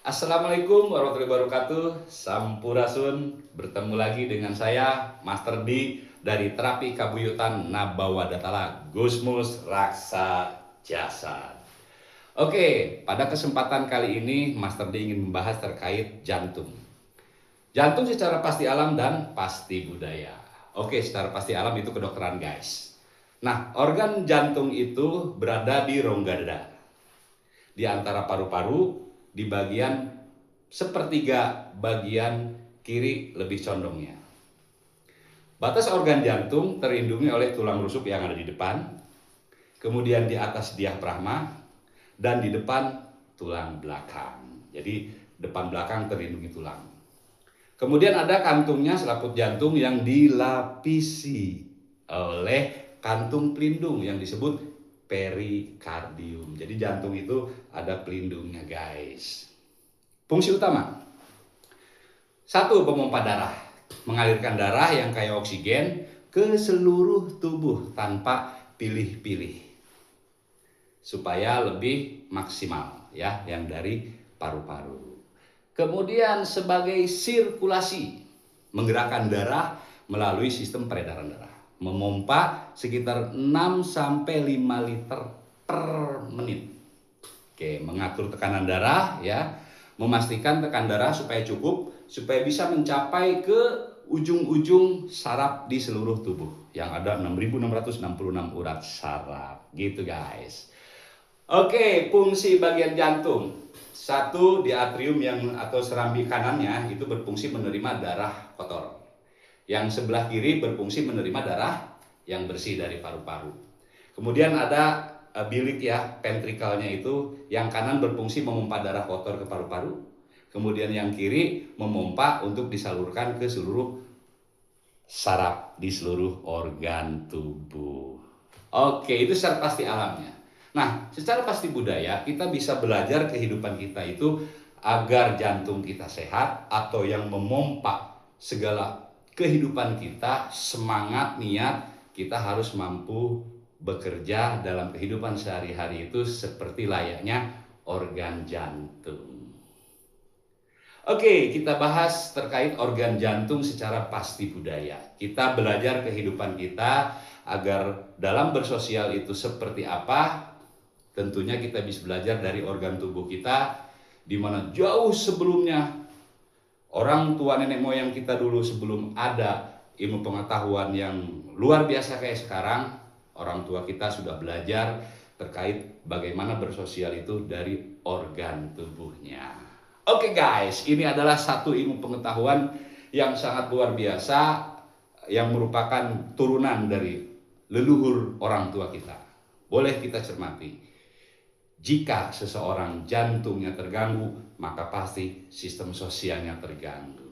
Assalamualaikum warahmatullahi wabarakatuh. Sampurasun. Bertemu lagi dengan saya, Master D dari Terapi Kabuyutan Nabawadatala Gusmus Raksa Jasa. Oke, pada kesempatan kali ini Master D ingin membahas terkait jantung. Jantung secara pasti alam dan pasti budaya. Oke, secara pasti alam itu kedokteran, guys. Nah, organ jantung itu berada di rongga dada, di antara paru-paru, di bagian sepertiga bagian kiri lebih condongnya. Batas organ jantung terlindungi oleh tulang rusuk yang ada di depan, kemudian di atas diafragma, dan di depan tulang belakang. Jadi depan belakang terlindungi tulang. Kemudian ada kantungnya selaput jantung yang dilapisi oleh kantung pelindung yang disebut perikardium. Jadi jantung itu ada pelindungnya, guys. Fungsi utama: satu, pemompa darah, mengalirkan darah yang kayak oksigen ke seluruh tubuh tanpa pilih-pilih supaya lebih maksimal ya yang dari paru-paru. Kemudian sebagai sirkulasi, menggerakkan darah melalui sistem peredaran darah, memompa sekitar 6 sampai 5 liter per menit. Oke, mengatur tekanan darah ya, memastikan tekanan darah supaya cukup, supaya bisa mencapai ke ujung-ujung saraf di seluruh tubuh yang ada 6.666 urat saraf gitu, guys. Oke, fungsi bagian jantung. Satu, di atrium yang atau serambi kanannya itu berfungsi menerima darah kotor. Yang sebelah kiri berfungsi menerima darah yang bersih dari paru-paru. Kemudian ada bilik ya, ventrikelnya itu, yang kanan berfungsi memompa darah kotor ke paru-paru. Kemudian yang kiri memompa untuk disalurkan ke seluruh saraf di seluruh organ tubuh. Oke, itu secara pasti alamnya. Nah, secara pasti budaya, kita bisa belajar kehidupan kita itu agar jantung kita sehat, atau yang memompa segala kehidupan kita, semangat, niat, kita harus mampu bekerja dalam kehidupan sehari-hari itu seperti layaknya organ jantung. Oke, kita bahas terkait organ jantung secara pasti budaya. Kita belajar kehidupan kita agar dalam bersosial itu seperti apa. Tentunya kita bisa belajar dari organ tubuh kita, di mana jauh sebelumnya orang tua nenek moyang kita dulu, sebelum ada ilmu pengetahuan yang luar biasa kayak sekarang, orang tua kita sudah belajar terkait bagaimana bersosial itu dari organ tubuhnya. Oke, guys, ini adalah satu ilmu pengetahuan yang sangat luar biasa, yang merupakan turunan dari leluhur orang tua kita. Boleh kita cermati. Jika seseorang jantungnya terganggu, maka pasti sistem sosialnya terganggu.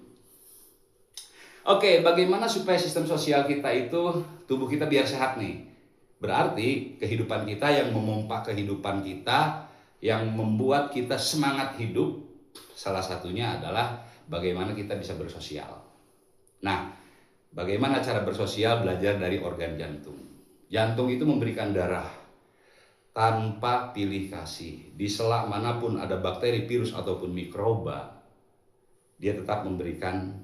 Oke, bagaimana supaya sistem sosial kita itu, tubuh kita biar sehat nih? Berarti kehidupan kita yang memompa kehidupan kita, yang membuat kita semangat hidup, salah satunya adalah bagaimana kita bisa bersosial. Nah, bagaimana cara bersosial? Belajar dari organ jantung. Jantung itu memberikan darah tanpa pilih kasih. Di sela manapun ada bakteri, virus, ataupun mikroba, dia tetap memberikan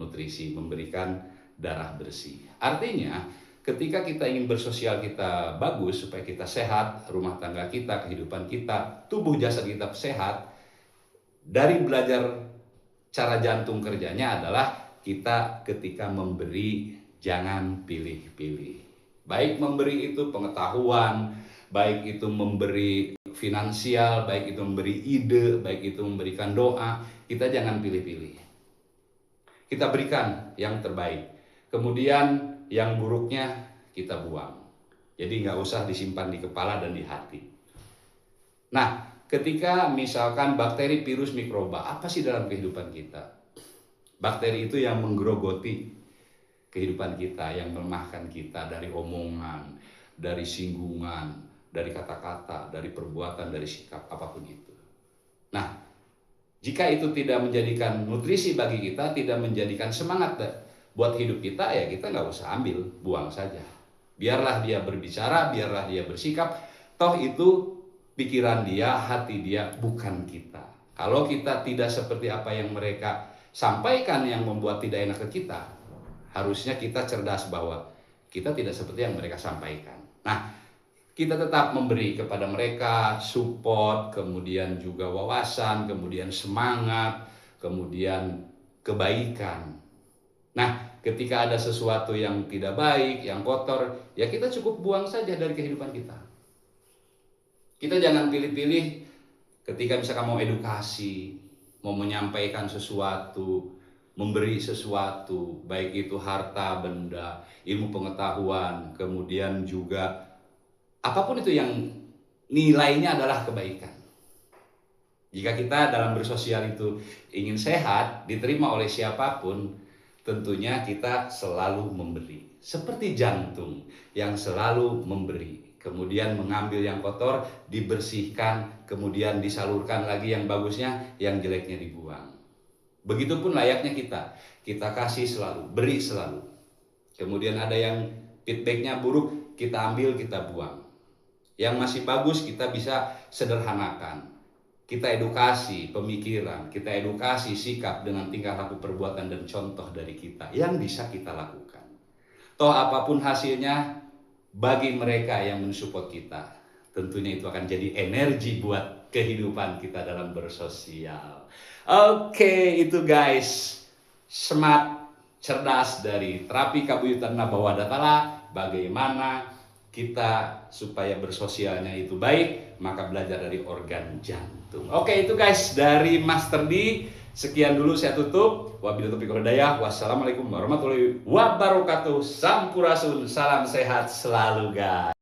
nutrisi, memberikan darah bersih. Artinya, ketika kita ingin bersosial kita bagus, supaya kita sehat, rumah tangga kita, kehidupan kita, tubuh jasad kita sehat, dari belajar cara jantung kerjanya adalah kita ketika memberi, jangan pilih-pilih. Baik memberi itu pengetahuan, baik itu memberi finansial, baik itu memberi ide, baik itu memberikan doa, kita jangan pilih-pilih. Kita berikan yang terbaik. Kemudian yang buruknya kita buang. Jadi nggak usah disimpan di kepala dan di hati. Nah, ketika misalkan bakteri, virus, mikroba, apa sih dalam kehidupan kita? Bakteri itu yang menggerogoti kehidupan kita, yang melemahkan kita dari omongan, dari singgungan, dari kata-kata, dari perbuatan, dari sikap, apapun itu. Nah, jika itu tidak menjadikan nutrisi bagi kita, tidak menjadikan semangat buat hidup kita, ya kita nggak usah ambil, buang saja. Biarlah dia berbicara, biarlah dia bersikap, toh itu pikiran dia, hati dia, bukan kita. Kalau kita tidak seperti apa yang mereka sampaikan yang membuat tidak enak ke kita, harusnya kita cerdas bahwa kita tidak seperti yang mereka sampaikan. Nah, kita tetap memberi kepada mereka support, kemudian juga wawasan, kemudian semangat, kemudian kebaikan. Nah, ketika ada sesuatu yang tidak baik, yang kotor, ya kita cukup buang saja dari kehidupan kita. Kita jangan pilih-pilih ketika misalkan mau edukasi, mau menyampaikan sesuatu, memberi sesuatu, baik itu harta, benda, ilmu pengetahuan, kemudian juga apapun itu yang nilainya adalah kebaikan. Jika kita dalam bersosial itu ingin sehat, diterima oleh siapapun, tentunya kita selalu memberi. Seperti jantung yang selalu memberi. Kemudian mengambil yang kotor, dibersihkan, kemudian disalurkan lagi yang bagusnya, yang jeleknya dibuang. Begitupun layaknya kita. Kita kasih selalu, beri selalu. Kemudian ada yang feedbacknya buruk, kita ambil, kita buang. Yang masih bagus kita bisa sederhanakan. Kita edukasi pemikiran, kita edukasi sikap dengan tingkah laku, perbuatan, dan contoh dari kita yang bisa kita lakukan. Toh apapun hasilnya, bagi mereka yang mensupport kita, tentunya itu akan jadi energi buat kehidupan kita dalam bersosial. Oke, itu guys, smart, cerdas dari terapi kabuyutan Nabawadatala. Bagaimana kita supaya bersosialnya itu baik, maka belajar dari organ jantung. Oke, itu guys dari Master D. Sekian dulu, saya tutup. Wabillahi taufiq wal hidayah. Wassalamualaikum warahmatullahi wabarakatuh. Sampurasun, salam sehat selalu guys.